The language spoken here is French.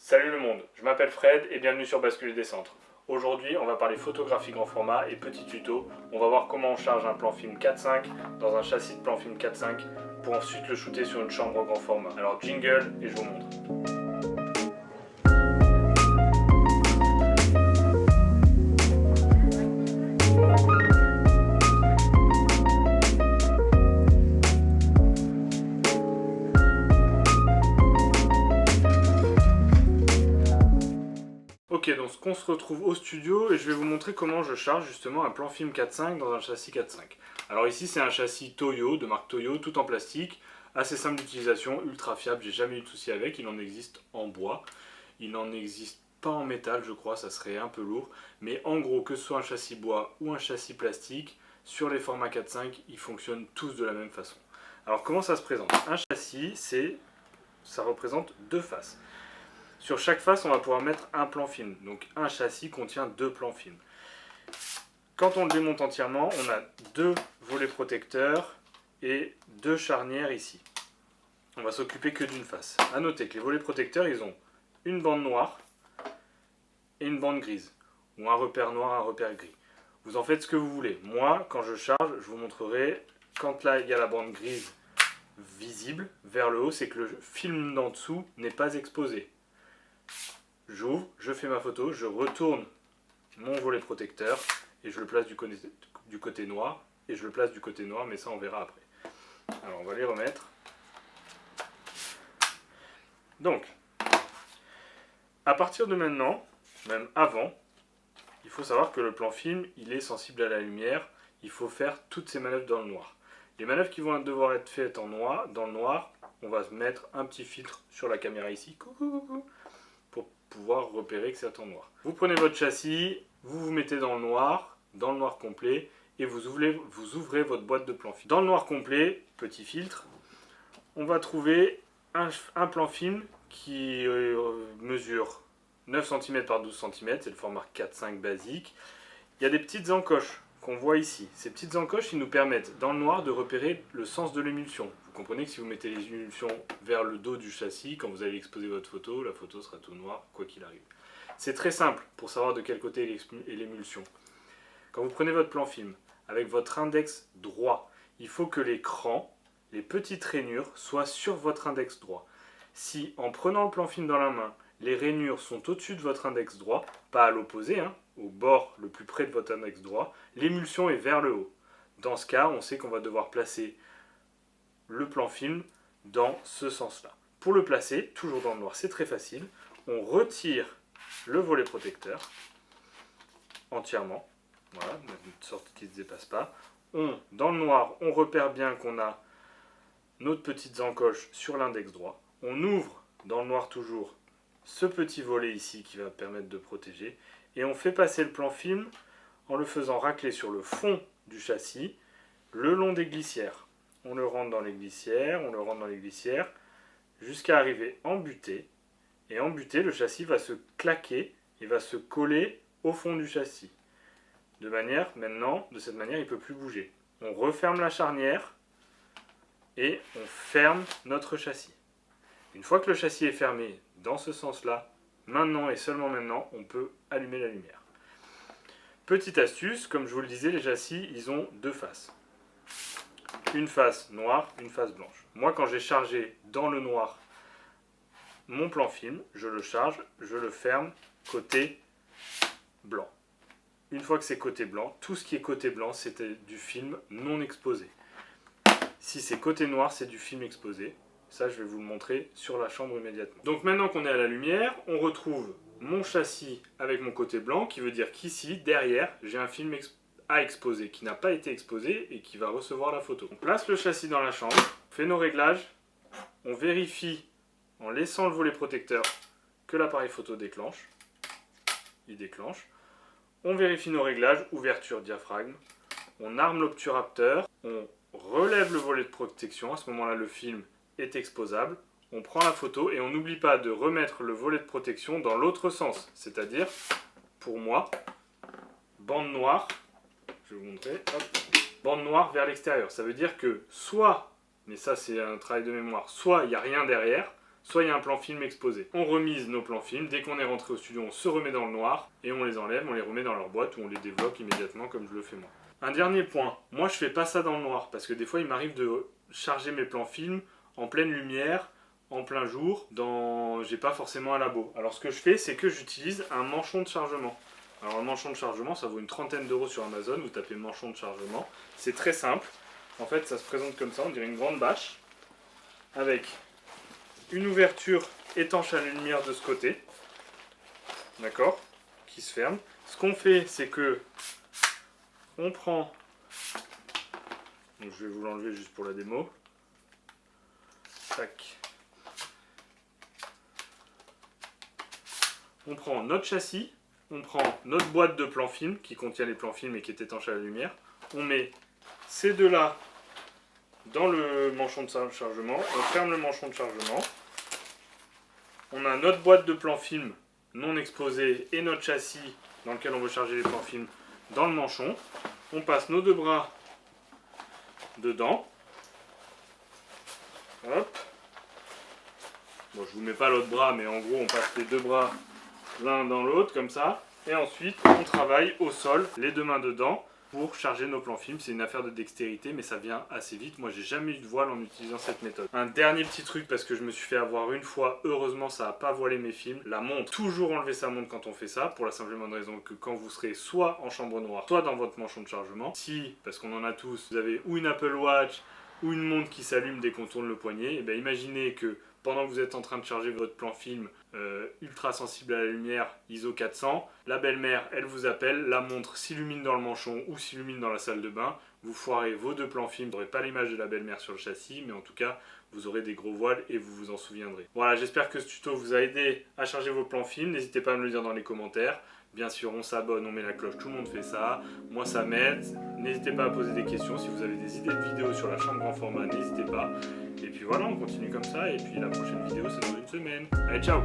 Salut le monde, je m'appelle Fred et bienvenue sur Basculer des Centres. Aujourd'hui, on va parler photographie grand format et petit tuto. On va voir comment on charge un plan film 4.5 dans un châssis de plan film 4.5 pour ensuite le shooter sur une chambre grand format. Alors jingle et je vous montre. Ok, donc on se retrouve au studio et je vais vous montrer comment je charge justement un plan film 4.5 dans un châssis 4.5. Alors ici c'est un châssis Toyo, de marque Toyo, tout en plastique, assez simple d'utilisation, ultra fiable, j'ai jamais eu de souci avec, il en existe en bois, il n'en existe pas en métal je crois, ça serait un peu lourd, mais en gros que ce soit un châssis bois ou un châssis plastique, sur les formats 4.5 ils fonctionnent tous de la même façon. Alors comment ça se présente? Un châssis, ça représente deux faces. Sur chaque face, on va pouvoir mettre un plan film. Donc un châssis contient deux plans film. Quand on le démonte entièrement, on a deux volets protecteurs et deux charnières ici. On va s'occuper que d'une face. A noter que les volets protecteurs, ils ont une bande noire et une bande grise. Ou un repère noir, un repère gris. Vous en faites ce que vous voulez. Moi, quand je charge, je vous montrerai, quand là il y a la bande grise visible vers le haut, c'est que le film d'en dessous n'est pas exposé. J'ouvre, je fais ma photo, je retourne mon volet protecteur et je le place du côté noir. Et je le place du côté noir, mais ça on verra après. Alors on va les remettre. Donc, à partir de maintenant, même avant, il faut savoir que le plan film, il est sensible à la lumière. Il faut faire toutes ces manœuvres dans le noir. Les manœuvres qui vont devoir être faites en noir, dans le noir, on va se mettre un petit filtre sur la caméra ici. Coucou, coucou. Pour pouvoir repérer que c'est en noir. Vous prenez votre châssis, vous vous mettez dans le noir complet, et vous ouvrez votre boîte de plan film. Dans le noir complet, petit filtre, on va trouver un plan film qui mesure 9 cm par 12 cm, c'est le format 4.5 basique. Il y a des petites encoches qu'on voit ici. Ces petites encoches, ils nous permettent dans le noir de repérer le sens de l'émulsion. Vous comprenez que si vous mettez les émulsions vers le dos du châssis, quand vous allez exposer votre photo, la photo sera tout noire, quoi qu'il arrive. C'est très simple pour savoir de quel côté est l'émulsion. Quand vous prenez votre plan film, avec votre index droit, il faut que l'écran, les petites rainures, soient sur votre index droit. Si en prenant le plan film dans la main, les rainures sont au-dessus de votre index droit, pas à l'opposé, au bord le plus près de votre index droit, l'émulsion est vers le haut. Dans ce cas, on sait qu'on va devoir placer le plan film dans ce sens-là. Pour le placer, toujours dans le noir, c'est très facile. On retire le volet protecteur entièrement, voilà, de sorte qu'il ne se dépasse pas. Dans le noir, on repère bien qu'on a notre petite encoche sur l'index droit. On ouvre, dans le noir toujours, ce petit volet ici qui va permettre de protéger. Et on fait passer le plan film en le faisant racler sur le fond du châssis, le long des glissières. On le rentre dans les glissières, on le rentre dans les glissières, jusqu'à arriver en butée. Et en butée, le châssis va se claquer et va se coller au fond du châssis. De cette manière, il ne peut plus bouger. On referme la charnière et on ferme notre châssis. Une fois que le châssis est fermé dans ce sens-là, maintenant et seulement maintenant, on peut allumer la lumière. Petite astuce, comme je vous le disais, les châssis, ils ont deux faces. Une face noire, une face blanche. Moi, quand j'ai chargé dans le noir mon plan film, je le charge, je le ferme côté blanc. Une fois que c'est côté blanc, tout ce qui est côté blanc, c'était du film non exposé. Si c'est côté noir, c'est du film exposé. Ça, je vais vous le montrer sur la chambre immédiatement. Donc maintenant qu'on est à la lumière, on retrouve mon châssis avec mon côté blanc, qui veut dire qu'ici, derrière, j'ai un film à exposer, qui n'a pas été exposé et qui va recevoir la photo. On place le châssis dans la chambre, on fait nos réglages, on vérifie, en laissant le volet protecteur, que l'appareil photo déclenche. Il déclenche. On vérifie nos réglages, ouverture, diaphragme. On arme l'obturateur, on relève le volet de protection, à ce moment-là, le film est exposable, on prend la photo et on n'oublie pas de remettre le volet de protection dans l'autre sens, c'est-à-dire, pour moi, bande noire, je vais vous montrer, hop, bande noire vers l'extérieur. Ça veut dire que soit, mais ça c'est un travail de mémoire, soit il n'y a rien derrière, soit il y a un plan film exposé. On remise nos plans films, dès qu'on est rentré au studio, on se remet dans le noir, et on les enlève, on les remet dans leur boîte, ou on les développe immédiatement comme je le fais moi. Un dernier point, moi je fais pas ça dans le noir, parce que des fois il m'arrive de charger mes plans films en pleine lumière, en plein jour, j'ai pas forcément un labo. Alors ce que je fais, c'est que j'utilise un manchon de chargement. Alors un manchon de chargement, ça vaut une trentaine d'euros sur Amazon, vous tapez manchon de chargement, c'est très simple. En fait, ça se présente comme ça, on dirait une grande bâche, avec une ouverture étanche à la lumière de ce côté, d'accord, qui se ferme. Ce qu'on fait, c'est que on prend, donc je vais vous l'enlever juste pour la démo, tac. On prend notre châssis, on prend notre boîte de plans film qui contient les plans film et qui est étanche à la lumière. On met ces deux-là dans le manchon de chargement, on ferme le manchon de chargement. On a notre boîte de plans film non exposée et notre châssis dans lequel on veut charger les plans film dans le manchon. On passe nos deux bras dedans. Hop. Bon, je vous mets pas l'autre bras, mais en gros, on passe les deux bras l'un dans l'autre, comme ça. Et ensuite, on travaille au sol, les deux mains dedans, pour charger nos plans films. C'est une affaire de dextérité, mais ça vient assez vite. Moi, j'ai jamais eu de voile en utilisant cette méthode. Un dernier petit truc, parce que je me suis fait avoir une fois. Heureusement, ça n'a pas voilé mes films. La montre. Toujours enlever sa montre quand on fait ça, pour la simple et bonne raison que quand vous serez soit en chambre noire, soit dans votre manchon de chargement, si, parce qu'on en a tous, vous avez ou une Apple Watch, ou une montre qui s'allume dès qu'on tourne le poignet, et bien imaginez que pendant que vous êtes en train de charger votre plan film ultra sensible à la lumière, ISO 400, la belle-mère, elle vous appelle, la montre s'illumine dans le manchon ou s'illumine dans la salle de bain, vous foirez vos deux plans film, vous n'aurez pas l'image de la belle-mère sur le châssis, mais en tout cas, vous aurez des gros voiles et vous vous en souviendrez. Voilà, j'espère que ce tuto vous a aidé à charger vos plans film, n'hésitez pas à me le dire dans les commentaires. Bien sûr, on s'abonne, on met la cloche, tout le monde fait ça. Moi, ça m'aide. N'hésitez pas à poser des questions. Si vous avez des idées de vidéos sur la chambre grand format, n'hésitez pas. Et puis voilà, on continue comme ça. Et puis la prochaine vidéo, c'est dans une semaine. Allez, ciao!